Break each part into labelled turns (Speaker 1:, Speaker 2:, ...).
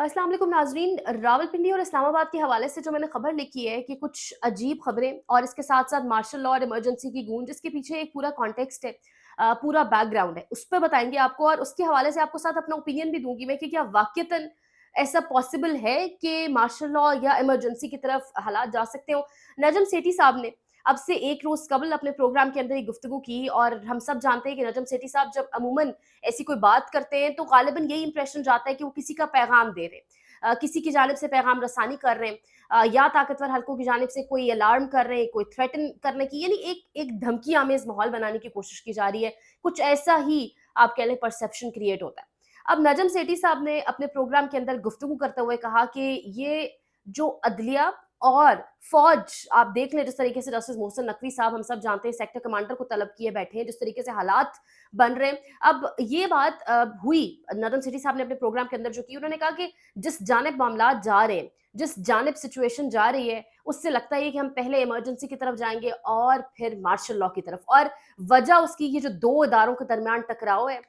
Speaker 1: अस्सलाम वालेकुम नाज़रीन। रावलपिंडी और इस्लामाबाद के हवाले से जो मैंने खबर लिखी है कि कुछ अजीब खबरें और इसके साथ-साथ मार्शल लॉ और इमरजेंसी की गूंज, इसके पीछे एक पूरा कॉन्टेक्स्ट है, पूरा बैकग्राउंड है। उस पे बताएँगे आपको और उसके हवाले से आपको साथ अपना ओपिनियन भी दूँगी मैं कि क्या वाक़ईतन ऐसा पॉसिबल है कि मार्शल लॉ या इमरजेंसी की तरफ हालात जा सकते हों? नजम सेठी साहब ने अब से 1 रोज़ कबल अपने प्रोग्राम के अंदर एक गुफ्तगू की और हम सब जानते हैं कि नजम सेठी साहब जब अमूमन ऐसी कोई बात करते हैं तो गालिबन यही इंप्रेशन जाता है कि वो किसी का पैगाम दे रहे हैं, किसी की जानिब से पैगाम रसानी कर रहे हैं, या ताकतवर हलकों की जानिब से कोई अलार्म कर रहे हैं, कोई थ्रेटन करने की, यानी एक एक धमकी आमेज माहौल बनाने की कोशिश की जा रही है। कुछ ऐसा ही आप कह लें परसेप्शन क्रिएट होता है। अब नजम सेठी साहब ने अपने प्रोग्राम के अंदर गुफ्तगू करते हुए कहा कि ये जो अदलिया और फौज आप देख लें, जिस तरीके से जस्टिस मोहसिन नकवी साहब हम सब जानते हैं सेक्टर कमांडर को तलब किए बैठे हैं, जिस तरीके से हालात बन रहे हैं। अब ये बात हुई, नदम सिटी साहब ने अपने प्रोग्राम के अंदर जो की, उन्होंने कहा कि जिस जानिब मामलात जा रहे हैं, जिस जानिब सिचुएशन जा रही है, उससे लगता है कि हम पहले इमरजेंसी की तरफ जाएंगे और फिर मार्शल लॉ की तरफ। और वजह उसकी ये जो दो इदारों के दरमियान टकराव है,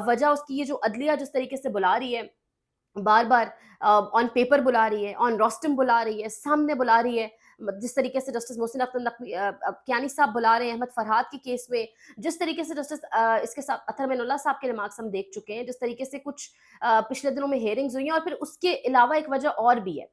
Speaker 1: वजह उसकी ये जो अदलिया जिस तरीके से बुला रही है, बार बार ऑन पेपर बुला रही है, ऑन रोस्टम बुला रही है, सामने बुला रही है, जिस तरीके से जस्टिस मोहसिन अख्तर नकवी कियानी साहब बुला रहे हैं अहमद फरहाद के केस में, जिस तरीके से जस्टिस इसके साथ अतर मैनुल्लाह साहब के रिमार्क्स हम देख चुके हैं, जिस तरीके से कुछ पिछले दिनों में हेयरिंग्स हुई हैं, और फिर उसके अलावा एक वजह और भी है,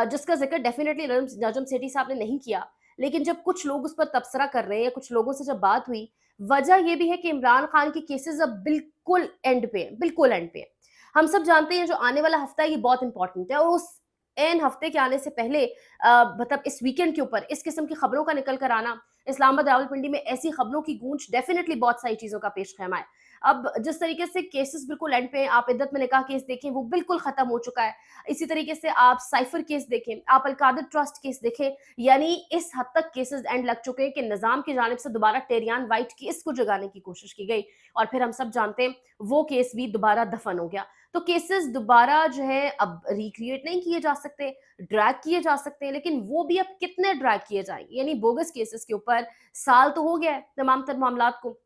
Speaker 1: जिसका जिक्र डेफिनेटली नजम सेठी साहब ने नहीं किया, लेकिन जब कुछ लोग उस पर तबसरा कर रहे हैं या कुछ लोगों से जब बात हुई, वजह ये भी है कि इमरान खान के केसेस अब बिल्कुल एंड पे हैं, बिल्कुल एंड पे हैं। हम सब जानते हैं जो आने वाला हफ्ता है ये बहुत इंपॉर्टेंट है, और उस एन हफ्ते के आने से पहले मतलब इस वीकेंड के ऊपर इस किस्म की खबरों का निकल कर आना, इस्लामाबाद रावलपिंडी में ऐसी खबरों की गूंज डेफिनेटली बहुत सारी चीजों का पेश खैमा है। अब जिस तरीके से केसेस बिल्कुल एंड पे हैं, आप इद्दत में निकाह केस देखें वो बिल्कुल खत्म हो चुका है, इसी तरीके से आप साइफर केस देखें, आप अलकादर ट्रस्ट केस देखें, यानी इस हद तक केसेस एंड लग चुके हैं कि निजाम की जानिब से दोबारा टेरियान वाइट केस को जगाने की कोशिश की गई, और फिर हम सब जानते हैं वो केस भी दोबारा दफन हो गया। तो केसेस दोबारा जो है अब रिक्रिएट नहीं किए जा सकते, ड्रैग किए जा सकते हैं, लेकिन वो भी अब कितने ड्रैग किए जाएंगे, यानी बोगस केसेस के ऊपर साल तो हो गया है तमाम तर मामलात को,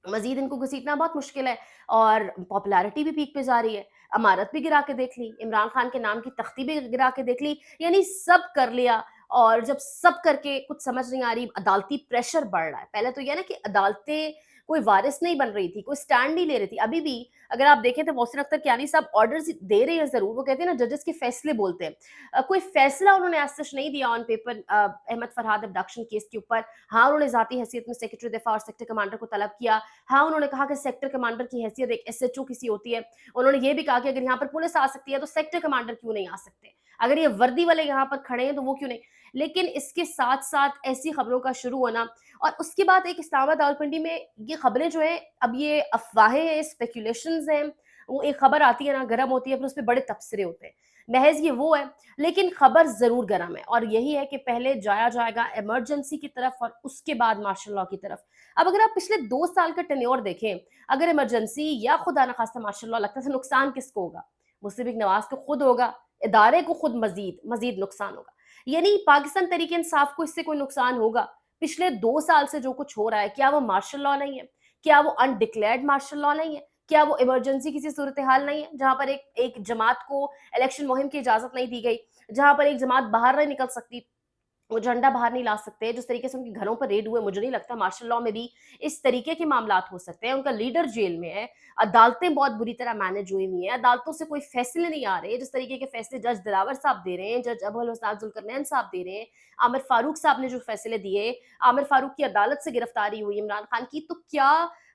Speaker 1: मजीद इनको घसीटना बहुत मुश्किल है, और पॉपुलैरिटी भी पीक पे जा रही है। अमारत भी गिरा के देख ली, इमरान खान के नाम की तख्ती भी गिरा के देख ली, यानी सब कर लिया। और जब सब करके कुछ समझ नहीं आ रही, अदालती प्रेशर बढ़ रहा है। पहले तो यह ना कि अदालतें कोई वारिस नहीं बन रही थी, कोई स्टैंड नहीं ले रही थी। अभी भी अगर आप देखें तो मोहसिन अख्तर कियानी साहब ऑर्डर्स दे रहे हैं जरूर, वो कहते हैं ना जजेस के फैसले बोलते हैं, कोई फैसला उन्होंने आज तक नहीं दिया on paper Ahmad Farhad abduction case के ऊपर। हाँ, उन्होंने जाती हैसियत में सेक्रेटरी दिफा और सेक्टर कमांडर को तलब किया। हाँ, उन्होंने कहा कि सेक्टर कमांडर की हैसियत एक एसएचओ की सी होती है। उन्होंने ये भी कहा कि अगर यहाँ पर पुलिस आ सकती है तो सेक्टर कमांडर क्यों नहीं आ सकते, अगर ये वर्दी वाले यहाँ पर खड़े हैं तो वो क्यों नहीं। लेकिन इसके साथ साथ ऐसी खबरों का शुरू होना, और उसके बाद एक इस्लामाबाद रावलपिंडी में ये खबरें जो है, अब ये अफवाहें हैं, स्पेकुलेशंस हैं, वो एक खबर आती है ना गर्म होती है, फिर उस पर बड़े तबसरे होते हैं, महज ये वो है। लेकिन खबर जरूर गर्म है, और यही है कि पहले जाया जाएगा इमरजेंसी की तरफ और उसके बाद मार्शल लॉ की तरफ। अब अगर आप पिछले 2 साल का टेन्योर देखें, अगर इमरजेंसी या खुदा न खास्ता मार्शल लॉ लगता है, तो नुकसान किसको होगा? मुस्लिम नवाज को खुद होगा, इदारे को खुद मजीद मजीद नुकसान होगा, यानी पाकिस्तान तरीके इंसाफ को इससे कोई नुकसान होगा? पिछले 2 साल से जो कुछ हो रहा है, क्या वो मार्शल लॉ नहीं है? क्या वो अनडिक्लेयर्ड मार्शल लॉ नहीं है? क्या वो इमरजेंसी किसी सूरत हाल नहीं है, जहां पर एक एक जमात को इलेक्शन मुहिम की इजाजत नहीं दी गई, जहां पर एक जमात बाहर नहीं निकल सकती, वो झंडा बाहर नहीं ला सकते, जिस तरीके से उनके घरों पर रेड हुए, मुझे नहीं लगता मार्शल लॉ में भी इस तरीके के मामलात हो सकते हैं। उनका लीडर जेल में है, अदालतें बहुत बुरी तरह मैनेज हुई हुई हैं, अदालतों से कोई फैसले नहीं आ रहे, जिस तरीके के फैसले जज दिलावर साहब दे रहे हैं, जज अबुल हसन जुल्करनैन साहब दे रहे हैं, आमिर फारूक साहब ने जो फैसले दिए, आमिर फारूक की अदालत से गिरफ्तारी हुई इमरान खान की, तो क्या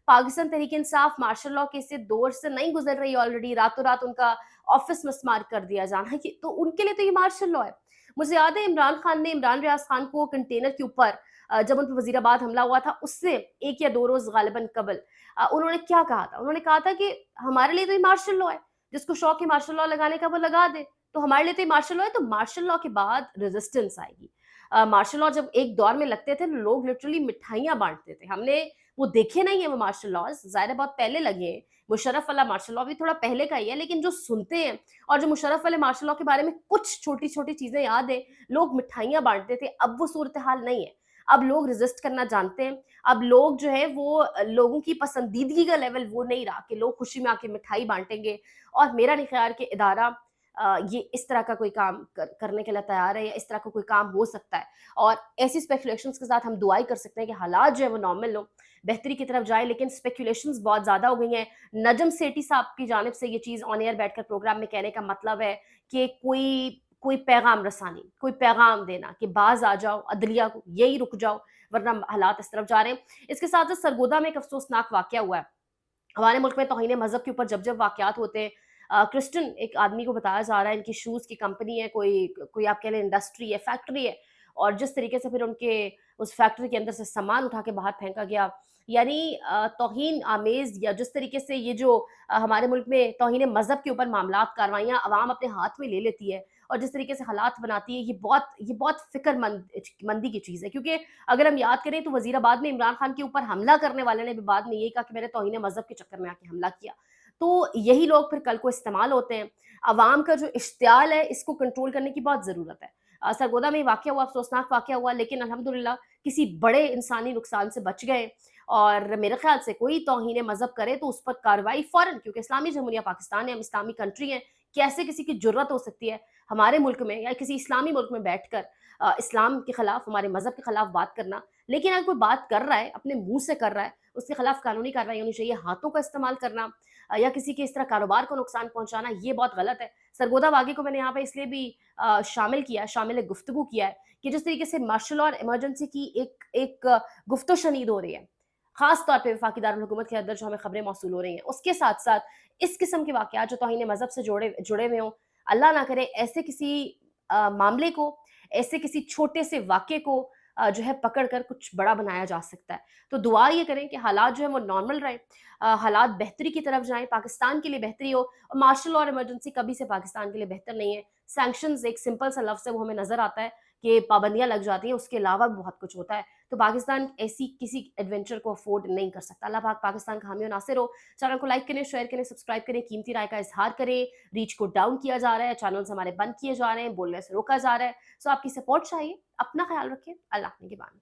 Speaker 1: पाकिस्तान तहरीक इंसाफ मार्शल लॉ के इस दौर से नहीं गुजर रही? ऑलरेडी रातों रात उनका ऑफिस मस्मार कर दिया जाना, कि तो उनके लिए तो ये मार्शल लॉ है। मुझे याद है इमरान खान ने इमरान रियाज खान को कंटेनर के ऊपर, जब उन पर वजीराबाद हमला हुआ था उससे 1 या 2 रोज गालिबन कबल, उन्होंने क्या कहा था? उन्होंने कहा था कि हमारे लिए तो ये मार्शल लॉ है, जिसको शौक है मार्शल लॉ लगाने का वो लगा दे, तो हमारे लिए तो ये मार्शल लॉ है। तो मार्शल लॉ के बाद रेजिस्टेंस आएगी। मार्शल लॉ जब एक दौर में लगते थे, लोग लिटरली मिठाइयां बांटते थे। हमने वो देखे नहीं है वो मार्शल लॉज, ज़ाहिर है बहुत पहले लगे हैं। मुशर्रफ वाला मार्शल लॉ भी थोड़ा पहले का ही है, लेकिन जो सुनते हैं और जो मुशर्रफ वाले मार्शल लॉ के बारे में कुछ छोटी-छोटी चीज़ें याद है, लोग मिठाइयाँ बाँटते थे, अब वो सूरत-ए-हाल नहीं है। अब लोग रेज़िस्ट करना जानते हैं, अब लोग जो है वो लोगों की पसंदीदगी का लेवल वो नहीं रहा कि लोग खुशी में आके मिठाई बाँटेंगे, और मेरा नहीं ख़्याल कि इदारा ये इस तरह का कोई काम करने के लिए तैयार है या इस तरह का कोई काम हो सकता है। और ऐसी स्पेकुलेशंस के साथ हम दुआ ही कर सकते हैं कि हालात जो है वो नॉर्मल हो, बेहतरी की तरफ जाए, लेकिन स्पेकुलेशंस बहुत ज़्यादा हो गई हैं। नजम सेठी साहब की जानिब से ये चीज़ ऑन एयर बैठकर प्रोग्राम में कहने का मतलब है कि कोई कोई पैगाम रसानी, कोई पैगाम देना कि बाज़ आ जाओ, अदलिया को यहीं रुक जाओ, वरना हालात इस तरफ जा रहे हैं। इसके साथ-साथ सरगोदा में एक अफ़सोसनाक वाक़या हुआ है। हमारे मुल्क में तौहीन मज़हब के ऊपर जब वाक़यात होते हैं, क्रिश्चियन एक आदमी को बताया जा रहा है, इनकी शूज़ की कंपनी है, कोई कोई आप कह लें इंडस्ट्री है, फैक्ट्री है, और जिस तरीके से फिर उनके उस फैक्ट्री के अंदर से सामान उठा के बाहर फेंका गया, यानी तौहीन आमेज़, या जिस तरीके से ये जो हमारे मुल्क में तौहीन मज़हब के ऊपर मामलात, कार्रवाइयाँ अवाम अपने हाथ में ले लेती है और जिस तरीके से हालात बनाती है, ये बहुत फ़िक्रमंदी की चीज़ है। क्योंकि अगर हम याद करें तो वज़ीराबाद में इमरान खान के ऊपर हमला करने वाले ने भी बाद में यही कहा कि मैंने तौहीन मज़हब के चक्कर में आके हमला किया। तो यही लोग फिर कल को इस्तेमाल होते हैं। अवाम का जो इश्तियाल है, इसको कंट्रोल करने की बहुत ज़रूरत है। सरगोदा में वाक़या हुआ, अफ़सोसनाक वाक़या हुआ, लेकिन अल्हम्दुलिल्लाह किसी बड़े इंसानी नुकसान से बच गए। और मेरे ख़्याल से कोई तौहीन मज़हब करे तो उस पर कार्रवाई फ़ौरन, क्योंकि इस्लामी जमहूरिया पाकिस्तान है, हम इस्लामी कंट्री हैं, कैसे किसी की जुर्रत हो सकती है हमारे मुल्क में या किसी इस्लामी मुल्क में बैठकर इस्लाम के खिलाफ, हमारे मज़हब के खिलाफ बात करना। लेकिन अगर कोई बात कर रहा है, अपने मुँह से कर रहा है, उसके खिलाफ कानूनी कार्रवाई होनी चाहिए। हाथों का इस्तेमाल करना या किसी के इस तरह कारोबार को नुकसान पहुँचाना, ये बहुत गलत है। सरगोदा वाक़े को मैंने यहाँ पे इसलिए भी शामिल किया है, शामिल गुफ्तगू किया है कि जिस तरीके से मार्शल लॉ और इमरजेंसी की एक एक गुफ्तो-शनीद हो रही है, ख़ास तौर पे वफ़ाक़ी दारुल हुकूमत के अंदर जो हमें ख़बरें मौसूल हो रही हैं, उसके साथ-साथ इस किस्म के वाक़यात जो तौहीन मज़हब से जुड़े हुए हों, अल्लाह ना करे ऐसे किसी मामले को, ऐसे किसी छोटे से वाक़ये को जो है पकड़ कर कुछ बड़ा बनाया जा सकता है। तो दुआ ये करें कि हालात जो हैं वो नॉर्मल रहें, हालात बेहतरी की तरफ जाएँ, पाकिस्तान के लिए बेहतरी हो। और मार्शल लॉ और इमरजेंसी कभी से पाकिस्तान के लिए बेहतर नहीं है। सैंक्शंस एक सिंपल सा लफ्ज़ है, वो हमें नज़र आता है कि पाबंदियाँ लग जाती हैं, उसके अलावा भी बहुत कुछ होता है। तो पाकिस्तान ऐसी किसी एडवेंचर को अफ़ोर्ड नहीं कर सकता। अल्लाह पाक पाकिस्तान का हामी और नासिर हो। चैनल को लाइक करें, शेयर करें, सब्सक्राइब करें, कीमती राय का इज़हार करें। रीच को डाउन किया जा रहा है, चैनल्स हमारे बंद किए जा रहे हैं, बोलने से रोका जा रहा है। सो आपकी सपोर्ट चाहिए। अपना ख़्याल रखें। अल्लाह निगहबान।